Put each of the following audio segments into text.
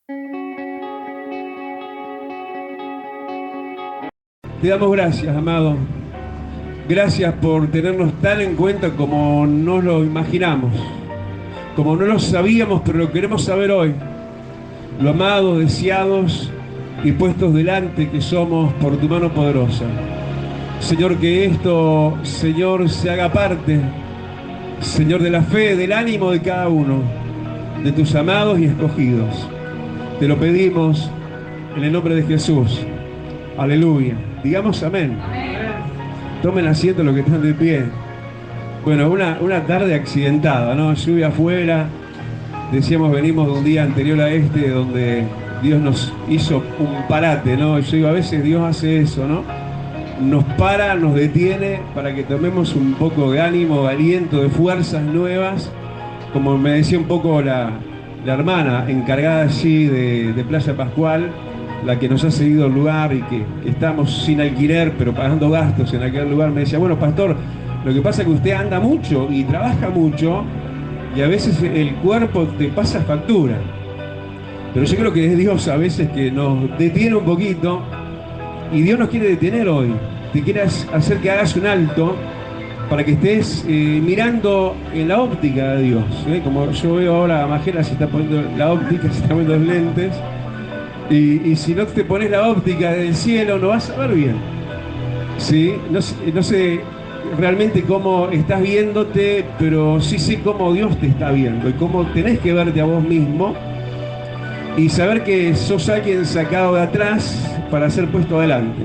Te damos gracias, amado. Gracias por tenernos tan en cuenta como no lo imaginamos, como no lo sabíamos, pero lo queremos saber hoy. Lo amados, deseados y puestos delante que somos por tu mano poderosa. Señor, que esto, Señor, se haga parte, Señor, de la fe, del ánimo de cada uno, de tus amados y escogidos. Te lo pedimos en el nombre de Jesús. Aleluya. Digamos amén. Tomen asiento los que están de pie. Bueno, una tarde accidentada, ¿no? Lluvia afuera. Decíamos, venimos de un día anterior a este, donde Dios nos hizo un parate, ¿no? Yo digo, a veces Dios hace eso, ¿no? Nos para, nos detiene para que tomemos un poco de ánimo, de aliento, de fuerzas nuevas. Como me decía un poco la hermana encargada allí de Playa Pascual, la que nos ha cedido el lugar y que estamos sin alquiler, pero pagando gastos en aquel lugar, me decía, bueno, pastor, lo que pasa es que usted anda mucho y trabaja mucho y a veces el cuerpo te pasa factura. Pero yo creo que es Dios a veces que nos detiene un poquito y Dios nos quiere detener hoy. Te quiere hacer que hagas un alto para que estés mirando en la óptica de Dios. Como yo veo ahora a Majera se está poniendo la óptica, se está poniendo los lentes. Y si no te pones la óptica del cielo, no vas a ver bien. ¿Sí? No sé realmente cómo estás viéndote, pero sí sé cómo Dios te está viendo y cómo tenés que verte a vos mismo y saber que sos alguien sacado de atrás para ser puesto adelante.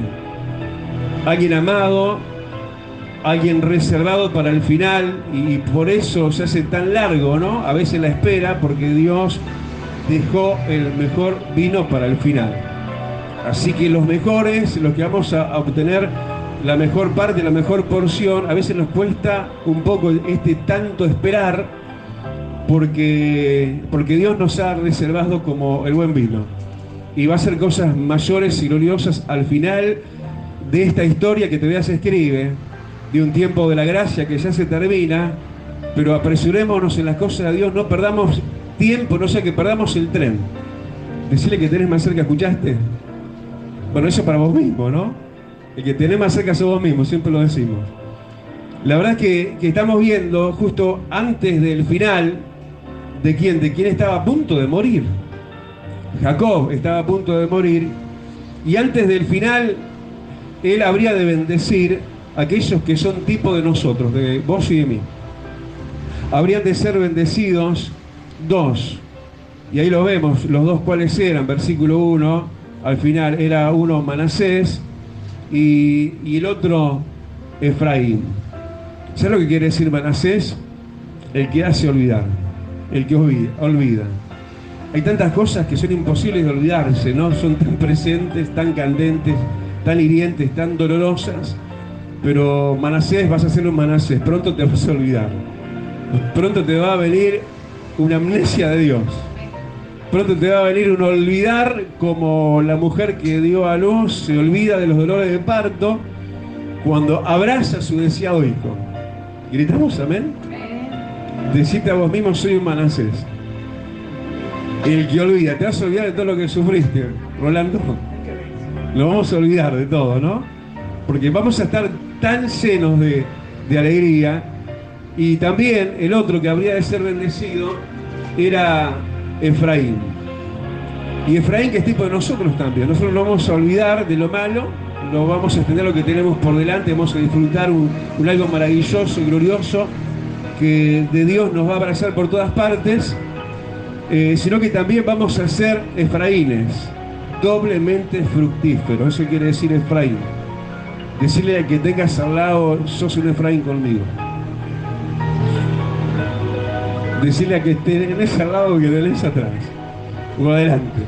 Alguien amado, alguien reservado para el final y por eso se hace tan largo, ¿no? A veces la espera porque Dios dejó el mejor vino para el final. Así que los mejores, los que vamos a obtener la mejor parte, la mejor porción, a veces nos cuesta un poco tanto esperar porque Dios nos ha reservado como el buen vino. Y va a hacer cosas mayores y gloriosas al final de esta historia que todavía se escribe, de un tiempo de la gracia que ya se termina, pero apresurémonos en las cosas de Dios, no perdamos tiempo, no sea que perdamos el tren. Decirle que tenés más cerca, ¿escuchaste? Bueno, eso para vos mismo, ¿no? El que tenés más cerca sos vos mismo, siempre lo decimos. La verdad es que estamos viendo justo antes del final de quién estaba a punto de morir. Jacob estaba a punto de morir y antes del final él habría de bendecir a aquellos que son tipo de nosotros, de vos y de mí. Habrían de ser bendecidos dos, y ahí lo vemos, los dos cuáles eran, versículo 1, al final era uno Manasés y el otro Efraín. ¿Sabes lo que quiere decir Manasés? El que hace olvidar, el que olvida. Hay tantas cosas que son imposibles de olvidarse, ¿no? Son tan presentes, tan candentes, tan hirientes, tan dolorosas, pero Manasés, vas a ser un Manasés, pronto te vas a olvidar, pronto te va a venir una amnesia de Dios. Pronto te va a venir un olvidar como la mujer que dio a luz se olvida de los dolores de parto cuando abraza a su deseado hijo. ¿Gritamos amén? Decite a vos mismo, soy un Manasés. El que olvida, te vas a olvidar de todo lo que sufriste, Rolando. Lo vamos a olvidar de todo, ¿no? Porque vamos a estar tan llenos de alegría. Y también el otro que habría de ser bendecido era Efraín. Y Efraín que es tipo de nosotros también. Nosotros no vamos a olvidar de lo malo, no vamos a extender lo que tenemos por delante, vamos a disfrutar un algo maravilloso y glorioso que de Dios nos va a abrazar por todas partes, sino que también vamos a ser Efraínes, doblemente fructíferos. Eso quiere decir Efraín. Decirle al que tengas al lado, sos un Efraín conmigo. Decirle a que tenés al lado que tenés atrás o adelante,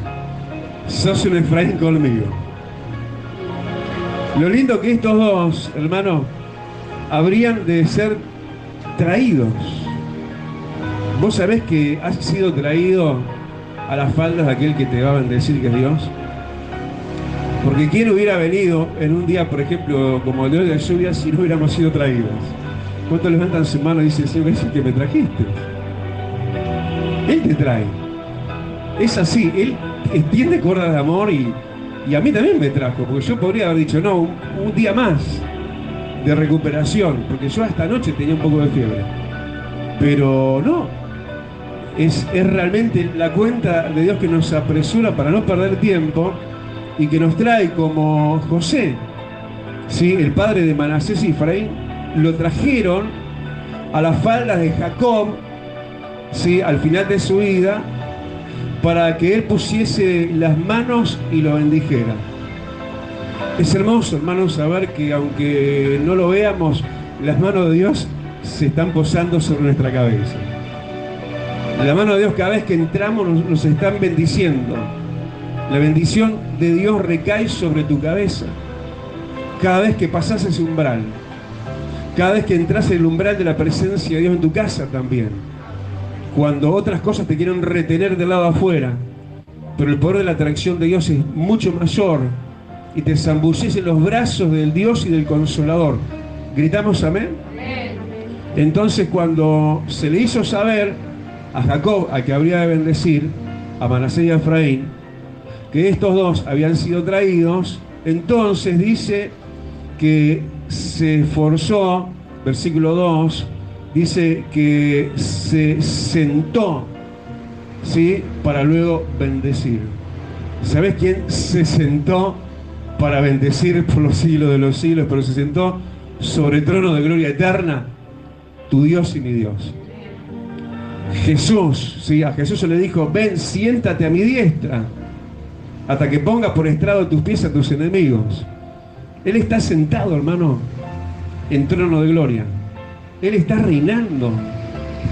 sos un Efraín conmigo. Lo lindo que estos dos, hermanos, habrían de ser traídos. ¿Vos sabés que has sido traído a las faldas de aquel que te va a bendecir, que es Dios? Porque ¿quién hubiera venido en un día, por ejemplo, como el de hoy de lluvia, si no hubiéramos sido traídos? ¿Cuántos levantan su mano y dicen, Señor, es el que me trajiste? Él te trae. Es así, Él extiende cuerdas de amor y a mí también me trajo, porque yo podría haber dicho, no, un día más de recuperación, porque yo hasta anoche tenía un poco de fiebre. Pero no, es realmente la cuenta de Dios que nos apresura para no perder tiempo y que nos trae como José, ¿sí? El padre de Manasés y Efraín, lo trajeron a las faldas de Jacob, ¿sí? Al final de su vida, para que él pusiese las manos y lo bendijera. Es hermoso, hermanos, saber que aunque no lo veamos, las manos de Dios se están posando sobre nuestra cabeza. La mano de Dios cada vez que entramos nos están bendiciendo. La bendición de Dios recae sobre tu cabeza. Cada vez que pasás ese umbral. Cada vez que entras en el umbral de la presencia de Dios en tu casa también. Cuando otras cosas te quieren retener del lado afuera. Pero el poder de la atracción de Dios es mucho mayor. Y te zambulles en los brazos del Dios y del Consolador. ¿Gritamos amén? Entonces cuando se le hizo saber a Jacob, a que habría de bendecir, a Manasés y a Efraín, que estos dos habían sido traídos, entonces dice que se esforzó, versículo 2, dice que se sentó, ¿sí? Para luego bendecir. ¿Sabes quién se sentó para bendecir por los siglos de los siglos, pero se sentó sobre el trono de gloria eterna? Tu Dios y mi Dios. Jesús, ¿sí? A Jesús se le dijo, ven, siéntate a mi diestra, hasta que pongas por estrado tus pies a tus enemigos. Él está sentado, hermano, en trono de gloria. Él está reinando.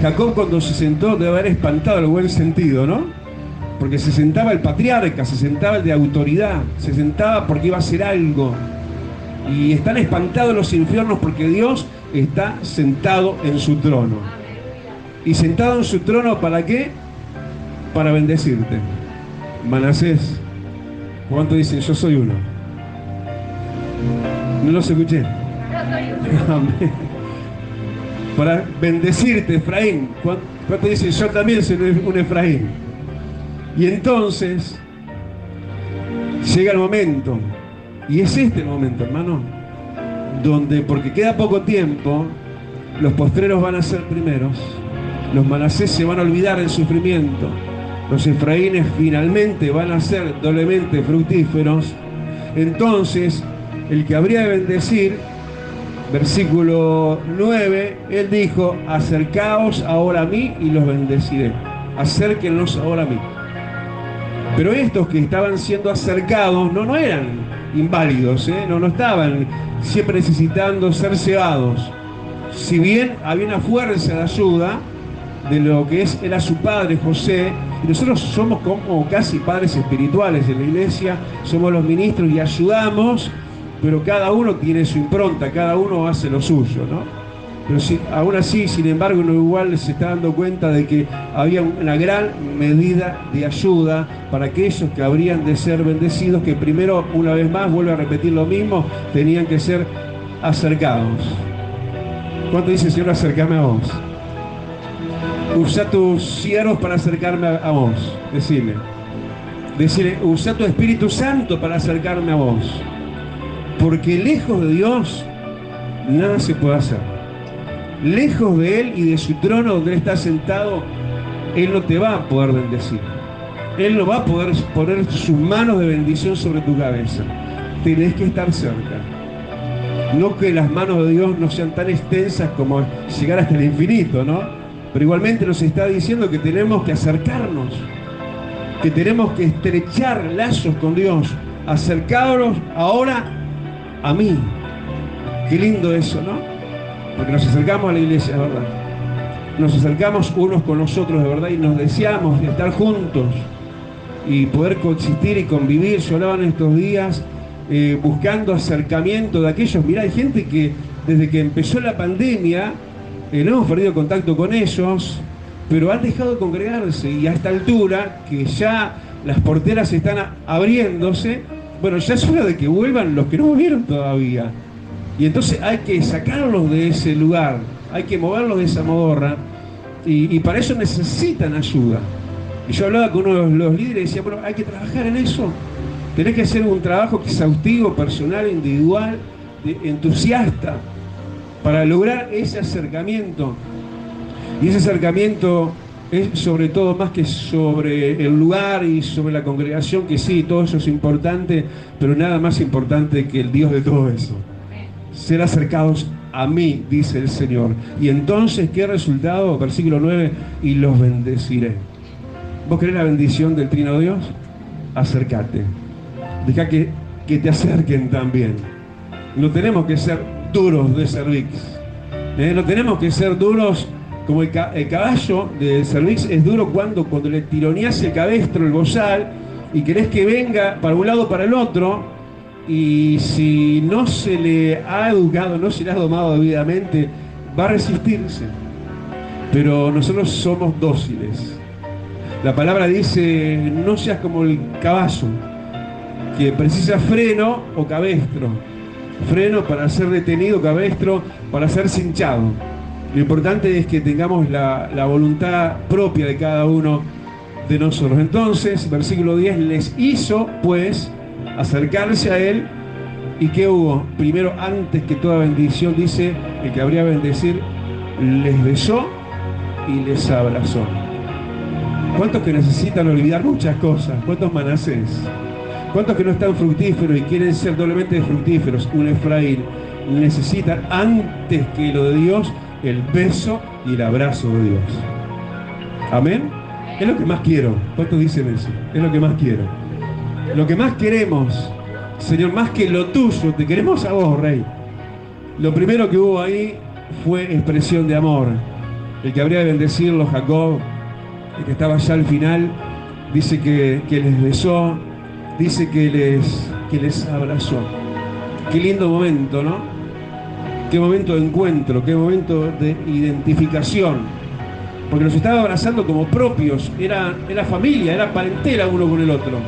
Jacob cuando se sentó debe haber espantado el buen sentido, ¿no? Porque se sentaba el patriarca, se sentaba el de autoridad, se sentaba porque iba a hacer algo. Y están espantados los infiernos porque Dios está sentado en su trono. ¿Y sentado en su trono para qué? Para bendecirte. Manasés, ¿cuánto dicen? Yo soy uno. No los escuché. Amén. Para bendecirte, Efraín. ¿Cuánto dicen? Yo también soy un Efraín. Y entonces llega el momento, y es este el momento, hermano, donde, porque queda poco tiempo, los postreros van a ser primeros, los Manasés se van a olvidar del sufrimiento, los Efraínes finalmente van a ser doblemente fructíferos. Entonces, el que habría de bendecir, versículo 9, él dijo, acercaos ahora a mí y los bendeciré. Acérquenlos ahora a mí. Pero estos que estaban siendo acercados no eran inválidos, no estaban siempre necesitando ser cebados. Si bien había una fuerza de ayuda de lo que era su padre José, y nosotros somos como casi padres espirituales en la iglesia, somos los ministros y ayudamos, pero cada uno tiene su impronta, cada uno hace lo suyo, ¿no? Pero aún así, sin embargo, uno igual se está dando cuenta de que había una gran medida de ayuda para aquellos que habrían de ser bendecidos, que primero, una vez más, vuelvo a repetir lo mismo, tenían que ser acercados. ¿Cuánto dice, Señor, acércame a vos? Usa tus siervos para acercarme a vos, decirle, usa tu Espíritu Santo para acercarme a vos, porque lejos de Dios nada se puede hacer. Lejos de Él y de su trono donde Él está sentado, Él no te va a poder bendecir. Él no va a poder poner sus manos de bendición sobre tu cabeza. Tenés que estar cerca. No que las manos de Dios no sean tan extensas como llegar hasta el infinito, ¿no? Pero igualmente nos está diciendo que tenemos que acercarnos, que tenemos que estrechar lazos con Dios. Acercaros ahora a mí. Qué lindo eso, ¿no? Porque nos acercamos a la iglesia, de verdad. Nos acercamos unos con los otros, de verdad, y nos deseamos estar juntos y poder coexistir y convivir. Yo hablaba en estos días buscando acercamiento de aquellos. Mirá, hay gente que desde que empezó la pandemia no hemos perdido contacto con ellos, pero han dejado de congregarse, y a esta altura, que ya las porteras están abriéndose, bueno, ya es hora de que vuelvan los que no volvieron todavía. Y entonces hay que sacarlos de ese lugar, hay que moverlos de esa modorra, y para eso necesitan ayuda. Y yo hablaba con uno de los líderes y decía, bueno, hay que trabajar en eso. Tenés que hacer un trabajo exhaustivo, personal, individual, entusiasta, para lograr ese acercamiento. Y ese acercamiento es sobre todo más que sobre el lugar y sobre la congregación, que sí, todo eso es importante, pero nada más importante que el Dios de todo eso. Ser acercados a mí, dice el Señor. Y entonces, ¿qué resultado? Versículo 9, y los bendeciré. ¿Vos querés la bendición del Trino Dios? Acércate. Deja que te acerquen también. No tenemos que ser duros de cervix. No tenemos que ser duros como el caballo de cervix es duro cuando le tironeás el cabestro, el bozal, y querés que venga para un lado o para el otro, y si no se le ha educado, no se le ha domado debidamente, va a resistirse. Pero nosotros somos dóciles. La palabra dice, no seas como el caballo, que precisa freno o cabestro. Freno para ser detenido, cabestro para ser cinchado. Lo importante es que tengamos la voluntad propia de cada uno de nosotros. Entonces, versículo 10, les hizo pues acercarse a él. ¿Y qué hubo? Primero, antes que toda bendición, dice el que habría bendecir, les besó y les abrazó. ¿Cuántos que necesitan olvidar muchas cosas? ¿Cuántos Manasés? ¿Cuántos que no están fructíferos y quieren ser doblemente fructíferos? Un Efraín necesitan, antes que lo de Dios, el beso y el abrazo de Dios. Amén. Es lo que más quiero. ¿Cuántos dicen eso? Es lo que más quiero. Lo que más queremos, Señor, más que lo tuyo, te queremos a vos, Rey. Lo primero que hubo ahí fue expresión de amor. El que habría de bendecirlo, Jacob, el que estaba allá al final, dice que les besó, dice que les abrazó. Qué lindo momento, ¿no? Qué momento de encuentro, qué momento de identificación. Porque los estaba abrazando como propios, era familia, era parentela uno con el otro.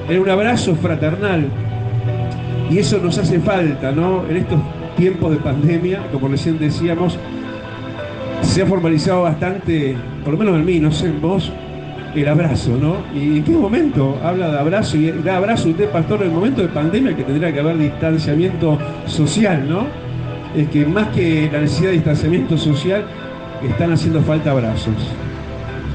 Era un abrazo fraternal. Y eso nos hace falta, ¿no? En estos tiempos de pandemia, como recién decíamos, se ha formalizado bastante, por lo menos en mí, no sé en vos, el abrazo, ¿no? ¿Y en qué momento habla de abrazo y da abrazo usted, pastor, en el momento de pandemia que tendría que haber distanciamiento social, ¿no? Es que más que la necesidad de distanciamiento social, están haciendo falta abrazos.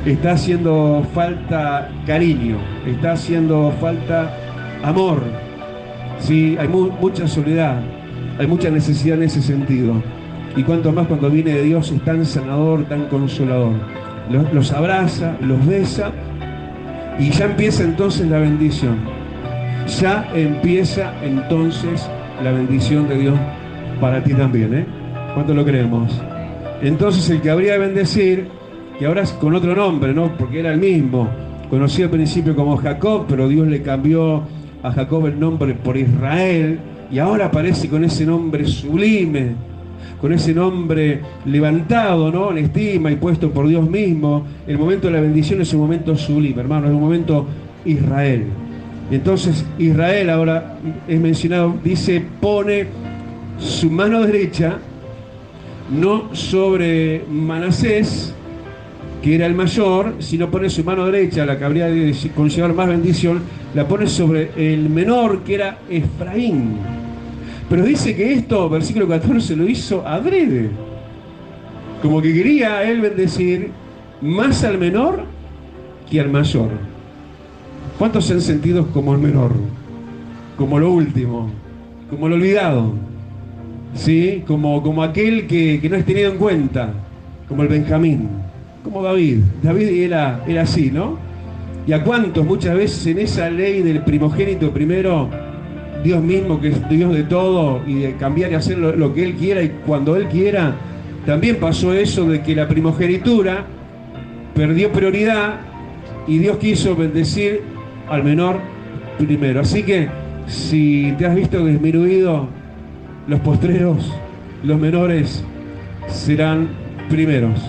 Está haciendo falta cariño, está haciendo falta amor. Sí, hay mucha soledad, hay mucha necesidad en ese sentido. Y cuanto más cuando viene de Dios es tan sanador, tan consolador. Los abraza, los besa y ya empieza entonces la bendición. Ya empieza entonces la bendición de Dios para ti también, ¿eh? ¿Cuánto lo creemos? Entonces el que habría de bendecir, que ahora es con otro nombre, ¿no? Porque era el mismo, conocido al principio como Jacob, pero Dios le cambió a Jacob el nombre por Israel, y ahora aparece con ese nombre sublime, con ese nombre levantado, ¿no? En estima y puesto por Dios mismo. El momento de la bendición es un momento sublime, hermano, es un momento Israel. Entonces Israel ahora es mencionado, dice, pone su mano derecha no sobre Manasés, que era el mayor, sino pone su mano derecha, la que habría de conllevar más bendición, la pone sobre el menor, que era Efraín. Pero dice que esto, versículo 14, lo hizo adrede. Como que quería él bendecir más al menor que al mayor. ¿Cuántos se han sentido como el menor? Como lo último, como lo olvidado. ¿Sí? Como aquel que no es tenido en cuenta, como el Benjamín, como David. David era así, ¿no? Y a cuántos muchas veces en esa ley del primogénito primero, Dios mismo, que es Dios de todo, y de cambiar y hacer lo que Él quiera y cuando Él quiera, también pasó eso de que la primogenitura perdió prioridad y Dios quiso bendecir al menor primero. Así que si te has visto disminuido, los postreros, los menores, serán primeros.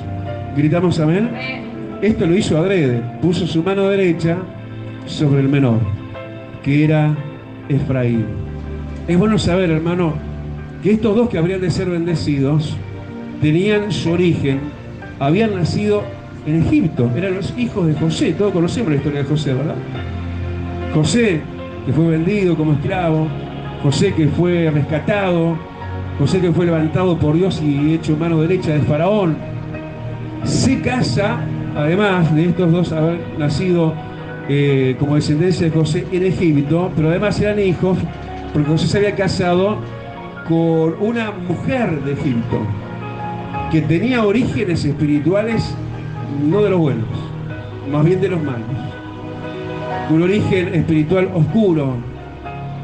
¿Gritamos amén? Esto lo hizo adrede, puso su mano derecha sobre el menor, que era Efraín. Es bueno saber, hermano, que estos dos que habrían de ser bendecidos tenían su origen, habían nacido en Egipto. Eran los hijos de José. Todos conocemos la historia de José, ¿verdad? José, que fue vendido como esclavo. José, que fue rescatado. José, que fue levantado por Dios y hecho mano derecha de Faraón. Se casa, además de estos dos haber nacido como descendencia de José en Egipto, pero además eran hijos, porque José se había casado con una mujer de Egipto, que tenía orígenes espirituales no de los buenos, más bien de los malos. Un origen espiritual oscuro,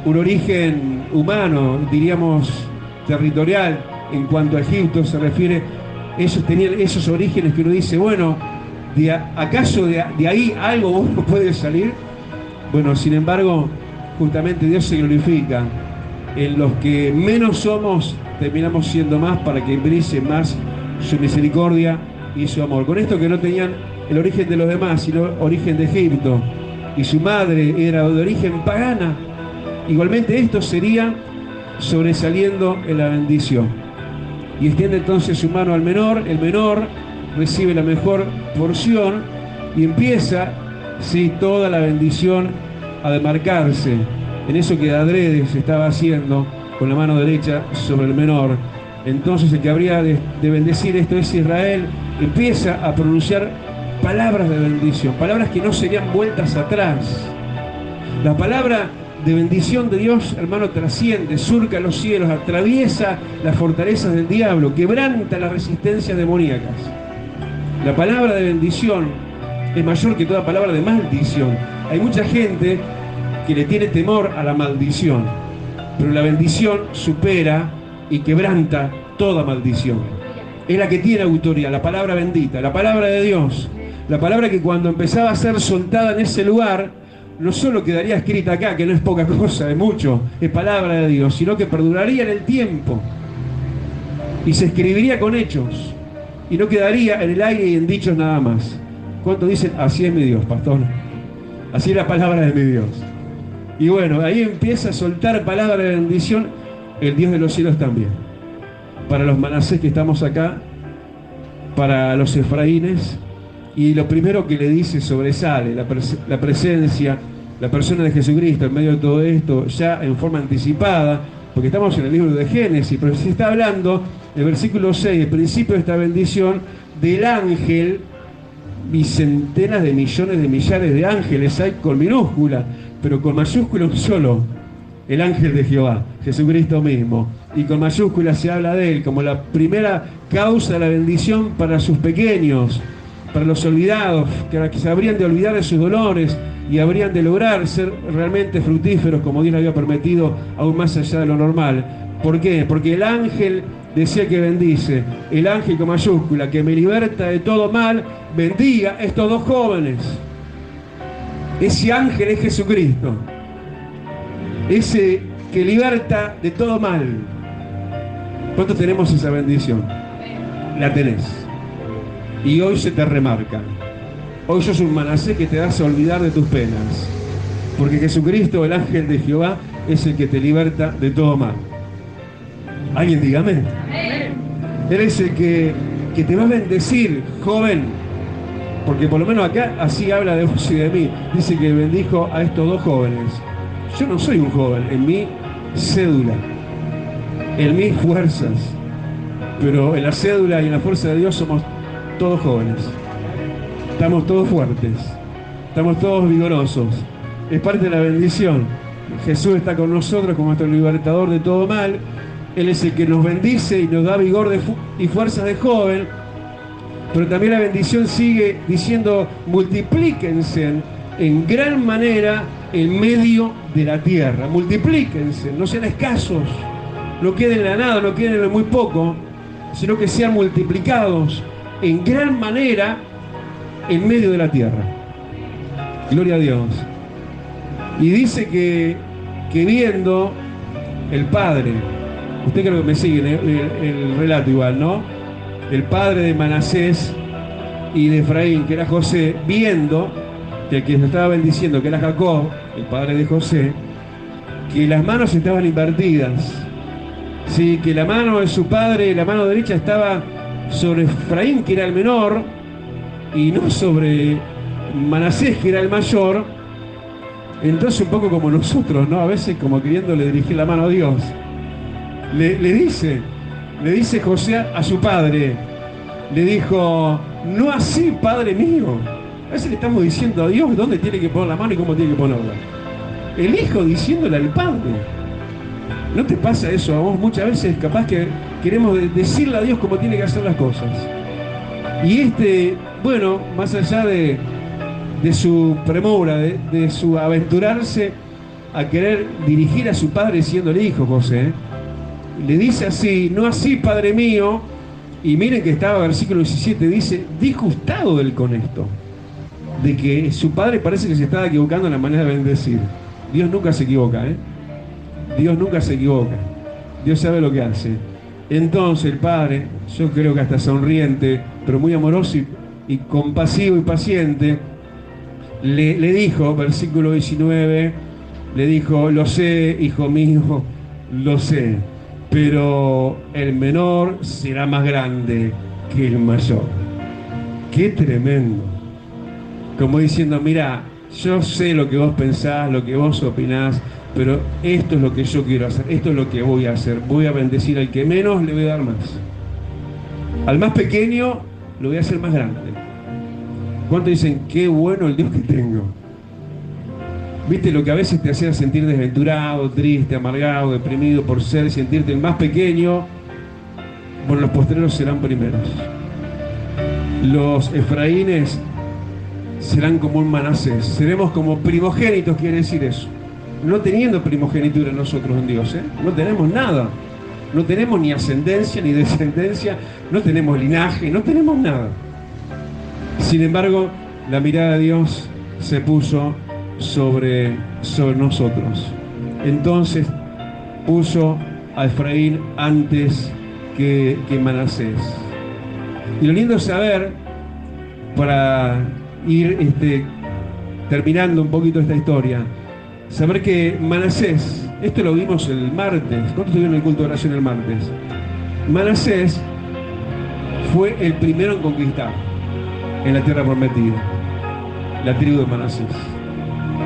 un origen humano, diríamos territorial, en cuanto a Egipto se refiere. Ellos tenían esos orígenes que uno dice, bueno, ¿acaso de ahí algo bueno puede salir? Bueno, sin embargo, justamente Dios se glorifica. En los que menos somos, terminamos siendo más para que brille más su misericordia y su amor. Con esto que no tenían el origen de los demás, sino origen de Egipto, y su madre era de origen pagana, igualmente estos serían sobresaliendo en la bendición. Y extiende entonces su mano al menor, el menor recibe la mejor porción y empieza, sí, toda la bendición a demarcarse en eso que de adrede se estaba haciendo con la mano derecha sobre el menor. Entonces el que habría de bendecir esto es Israel. Empieza a pronunciar palabras de bendición, palabras que no serían vueltas atrás. La palabra de bendición de Dios, hermano, trasciende, surca los cielos, atraviesa las fortalezas del diablo, quebranta las resistencias demoníacas. La palabra de bendición es mayor que toda palabra de maldición. Hay mucha gente que le tiene temor a la maldición, pero la bendición supera y quebranta toda maldición. Es la que tiene autoridad, la palabra bendita, la palabra de Dios, la palabra que cuando empezaba a ser soltada en ese lugar, no solo quedaría escrita acá, que no es poca cosa, es mucho, es palabra de Dios, sino que perduraría en el tiempo y se escribiría con hechos y no quedaría en el aire y en dichos nada más. ¿Cuántos dicen, así es mi Dios, pastor? Así es la palabra de mi Dios. Y bueno, ahí empieza a soltar palabra de bendición el Dios de los cielos también. Para los manasés que estamos acá, para los efraínes, y lo primero que le dice sobresale la presencia, la persona de Jesucristo en medio de todo esto, ya en forma anticipada, porque estamos en el libro de Génesis, pero se está hablando, el versículo 6, el principio de esta bendición, del ángel, y centenas de millones de millares de ángeles hay con minúscula, pero con mayúscula un solo, el ángel de Jehová, Jesucristo mismo, y con mayúscula se habla de él como la primera causa de la bendición para sus pequeños, para los olvidados, que se habrían de olvidar de sus dolores y habrían de lograr ser realmente fructíferos como Dios le había permitido, aún más allá de lo normal. ¿Por qué? Porque el ángel decía que bendice, el ángel con mayúscula, que me liberta de todo mal, bendiga a estos dos jóvenes. Ese ángel es Jesucristo, ese que liberta de todo mal. ¿Cuántos tenemos esa bendición? La tenés. Y hoy se te remarca. Hoy sos un Manasés que te vas a olvidar de tus penas. Porque Jesucristo, el ángel de Jehová, es el que te liberta de todo mal. ¿Alguien diga amén? Él es el que te va a bendecir, joven. Porque por lo menos acá así habla de vos y de mí. Dice que bendijo a estos dos jóvenes. Yo no soy un joven, en mi cédula, en mis fuerzas. Pero en la cédula y en la fuerza de Dios somos todos jóvenes. Estamos todos fuertes. Estamos todos vigorosos. Es parte de la bendición. Jesús está con nosotros como nuestro libertador de todo mal. Él es el que nos bendice y nos da vigor y fuerzas de joven. Pero también la bendición sigue diciendo, multiplíquense en gran manera en medio de la tierra. Multiplíquense, no sean escasos, no queden en la nada, no queden en muy poco, sino que sean multiplicados en gran manera en medio de la tierra. Gloria a Dios. Y dice que viendo el Padre, usted creo que me sigue el relato igual, ¿no? El padre de Manasés y de Efraín, que era José, viendo que el que se estaba bendiciendo, que era Jacob, el padre de José, que las manos estaban invertidas, sí, que la mano de su padre, la mano derecha estaba sobre Efraín, que era el menor, y no sobre Manasés, que era el mayor. Entonces, un poco como nosotros, ¿no? A veces como queriéndole dirigir la mano a Dios. Le dice José a su padre, le dijo, no así, padre mío. A veces le estamos diciendo a Dios dónde tiene que poner la mano y cómo tiene que ponerla. El hijo diciéndole al padre. ¿No te pasa eso a vos? Muchas veces capaz que queremos decirle a Dios cómo tiene que hacer las cosas. Y bueno, más allá de su premura, de su aventurarse a querer dirigir a su padre siendo el hijo, José, le dice así, no así, padre mío. Y miren que estaba, versículo 17, dice, disgustado él con esto, de que su padre parece que se estaba equivocando en la manera de bendecir. Dios nunca se equivoca, ¿eh? Dios nunca se equivoca. Dios sabe lo que hace. Entonces el padre, yo creo que hasta sonriente, pero muy amoroso y compasivo y paciente, le dijo, versículo 19, le dijo, lo sé, hijo mío, lo sé, pero el menor será más grande que el mayor. ¡Qué tremendo! Como diciendo, mira, yo sé lo que vos pensás, lo que vos opinás, pero esto es lo que yo quiero hacer, esto es lo que voy a hacer. Voy a bendecir al que menos, le voy a dar más. Al más pequeño, lo voy a hacer más grande. ¿Cuántos dicen, qué bueno el Dios que tengo? ¿Viste lo que a veces te hacía sentir desventurado, triste, amargado, deprimido por sentirte el más pequeño? Bueno, los postreros serán primeros. Los Efraínes serán como un Manasés. Seremos como primogénitos, quiere decir eso. No teniendo primogenitura nosotros en Dios, ¿eh? No tenemos nada. No tenemos ni ascendencia ni descendencia, no tenemos linaje, no tenemos nada. Sin embargo, la mirada de Dios se puso sobre nosotros. Entonces puso a Efraín antes que Manasés. Y lo lindo es saber, para ir terminando un poquito esta historia, saber que Manasés, esto lo vimos el martes. ¿Cuántos tuvieron el culto de oración el martes? Manasés fue el primero en conquistar en la tierra prometida, la tribu de Manasés.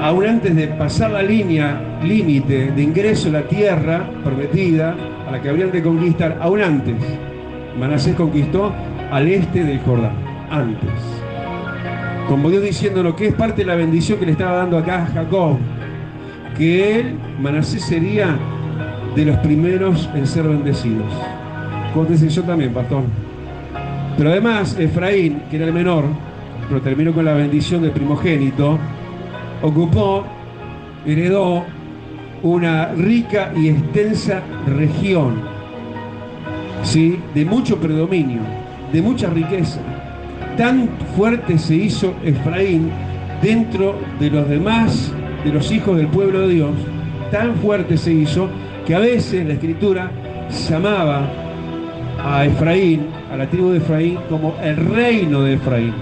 Aún antes de pasar la línea límite de ingreso a la tierra prometida, a la que habrían de conquistar, aún antes, Manasés conquistó al este del Jordán, antes. Como Dios diciendo lo que es parte de la bendición que le estaba dando acá a Jacob, que él, Manasés, sería de los primeros en ser bendecidos. Como te dice, yo también, pastor. Pero además, Efraín, que era el menor, pero terminó con la bendición del primogénito, heredó una rica y extensa región, ¿sí? De mucho predominio, de mucha riqueza. Tan fuerte se hizo Efraín dentro de los demás, de los hijos del pueblo de Dios, tan fuerte se hizo que a veces la Escritura llamaba a Efraín, a la tribu de Efraín, como el reino de Efraín.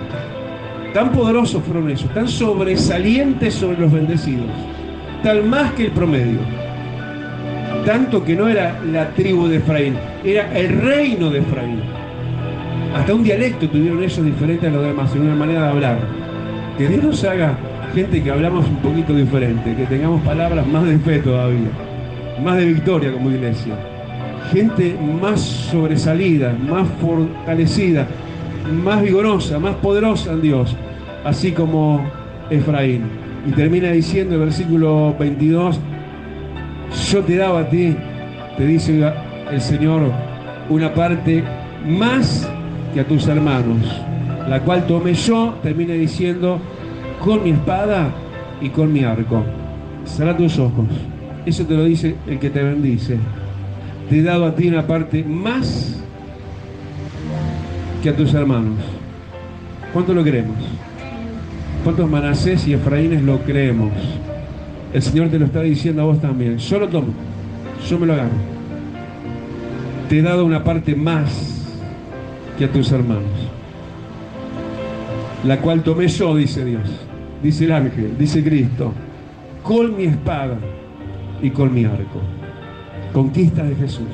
Tan poderosos fueron ellos, tan sobresalientes sobre los bendecidos, tal más que el promedio. Tanto que no era la tribu de Efraín, era el reino de Efraín. Hasta un dialecto tuvieron ellos diferente a los demás, en una manera de hablar. Que Dios nos haga gente que hablamos un poquito diferente, que tengamos palabras más de fe todavía, más de victoria como iglesia. Gente más sobresalida, más fortalecida, más vigorosa, más poderosa en Dios, así como Efraín. Y termina diciendo el versículo 22, yo te daba a ti, te dice el Señor, una parte más que a tus hermanos, la cual tomé yo, termina diciendo, con mi espada y con mi arco. Cerrá tus ojos. Eso te lo dice el que te bendice. Te he dado a ti una parte más que a tus hermanos. ¿Cuánto lo creemos? ¿Cuántos Manasés y Efraínes lo creemos? El Señor te lo está diciendo a vos también. Yo lo tomo, yo me lo agarro. Te he dado una parte más que a tus hermanos, la cual tomé yo, dice Dios, dice el ángel, dice Cristo, con mi espada y con mi arco. Conquistas de Jesús,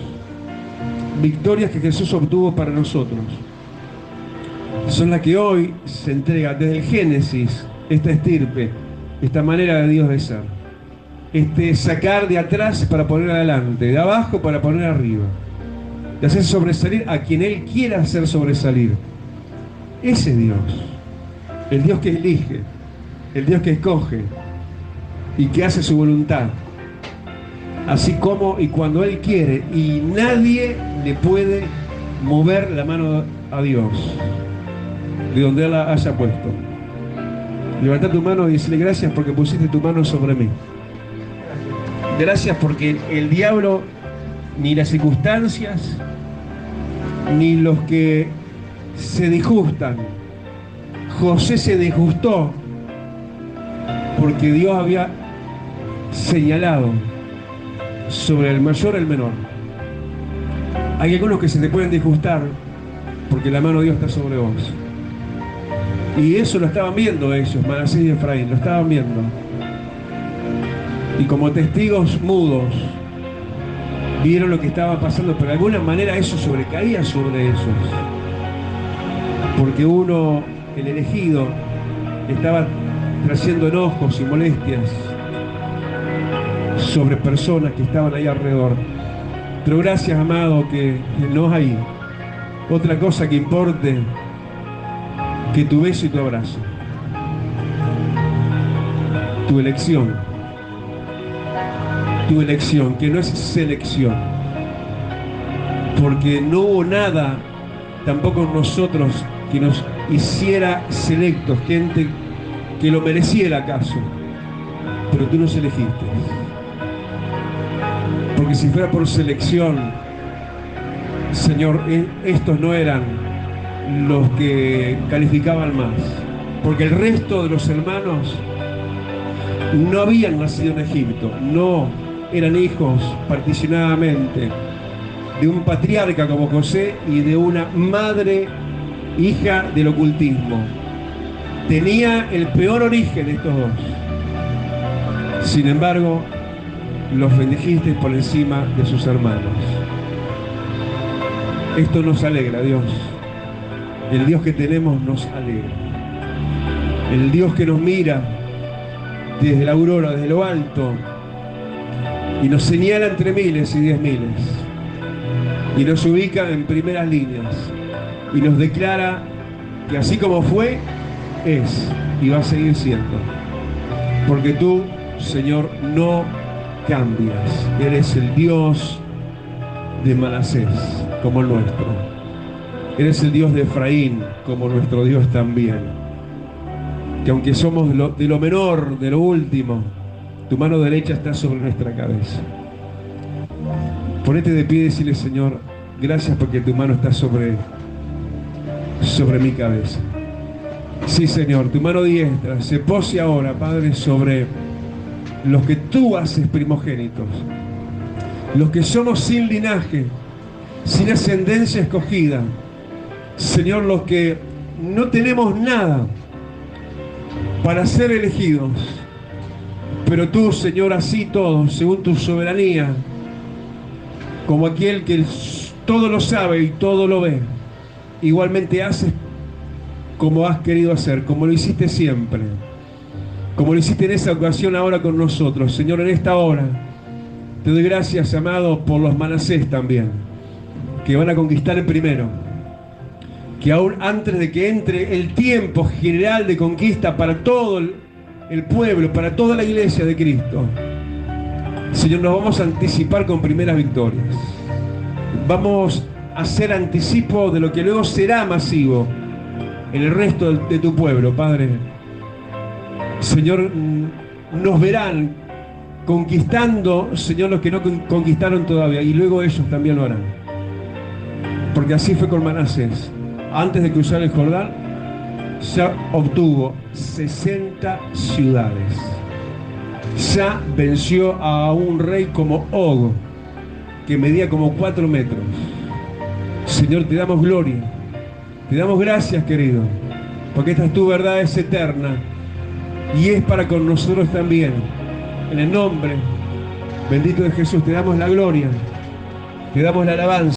victorias que Jesús obtuvo para nosotros. son las que hoy se entrega desde el Génesis, esta estirpe, esta manera de Dios de ser. Sacar de atrás para poner adelante, de abajo para poner arriba, de hacer sobresalir a quien Él quiera hacer sobresalir. Ese Dios, el Dios que elige, el Dios que escoge y que hace su voluntad, así como y cuando Él quiere, y nadie le puede mover la mano a Dios de donde Él la haya puesto. Levanta tu mano y decirle: gracias porque pusiste tu mano sobre mí. Gracias porque el diablo, ni las circunstancias, ni los que se disgustan. José se disgustó porque Dios había señalado sobre el mayor el menor. Hay algunos que se te pueden disgustar porque la mano de Dios está sobre vos. Y eso lo estaban viendo ellos, Manasés y Efraín, lo estaban viendo. Y como testigos mudos, vieron lo que estaba pasando, pero de alguna manera eso sobrecaía sobre ellos. Porque uno, el elegido, estaba trayendo enojos y molestias sobre personas que estaban ahí alrededor. Pero gracias, amado, que no hay otra cosa que importe que tu beso y tu abrazo. Tu elección, que no es selección. Porque no hubo nada, tampoco nosotros, que nos hiciera selectos, gente que lo mereciera acaso. Pero tú nos elegiste. Porque si fuera por selección, Señor, estos no eran los que calificaban más. Porque el resto de los hermanos no habían nacido en Egipto, no eran hijos particionadamente de un patriarca como José y de una madre hija del ocultismo. Tenía el peor origen de estos dos. Sin embargo, los bendijiste por encima de sus hermanos. Esto nos alegra, Dios. El Dios que tenemos nos alegra. El Dios que nos mira desde la aurora, desde lo alto, y nos señala entre miles y 10.000, y nos ubica en primeras líneas, y nos declara que así como fue, es y va a seguir siendo. Porque tú, Señor, no cambias. Eres el Dios de Manasés, como el nuestro. Eres el Dios de Efraín, como nuestro Dios también. Que aunque somos de lo menor, de lo último, tu mano derecha está sobre nuestra cabeza. Ponete de pie y decirle: Señor, gracias porque tu mano está sobre mi cabeza. Sí, Señor, tu mano diestra se pose ahora, Padre, sobre los que tú haces primogénitos, los que somos sin linaje, sin ascendencia escogida. Señor, los que no tenemos nada para ser elegidos, pero tú, Señor, así todo, según tu soberanía, como aquel que todo lo sabe y todo lo ve, igualmente haces como has querido hacer, como lo hiciste siempre, como lo hiciste en esa ocasión ahora con nosotros. Señor, en esta hora te doy gracias, amado, por los Manasés también, que van a conquistar el primero, que aún antes de que entre el tiempo general de conquista para todo el pueblo, para toda la iglesia de Cristo, Señor, nos vamos a anticipar con primeras victorias. Vamos a hacer anticipo de lo que luego será masivo en el resto de tu pueblo, Padre. Señor, nos verán conquistando, Señor, los que no conquistaron todavía, y luego ellos también lo harán. Porque así fue con Manasés. Antes de cruzar el Jordán, ya obtuvo 60 ciudades. Ya venció a un rey como Og, que medía como 4 metros. Señor, te damos gloria. Te damos gracias, querido, porque esta es tu verdad, es eterna y es para con nosotros también. En el nombre bendito de Jesús te damos la gloria, te damos la alabanza.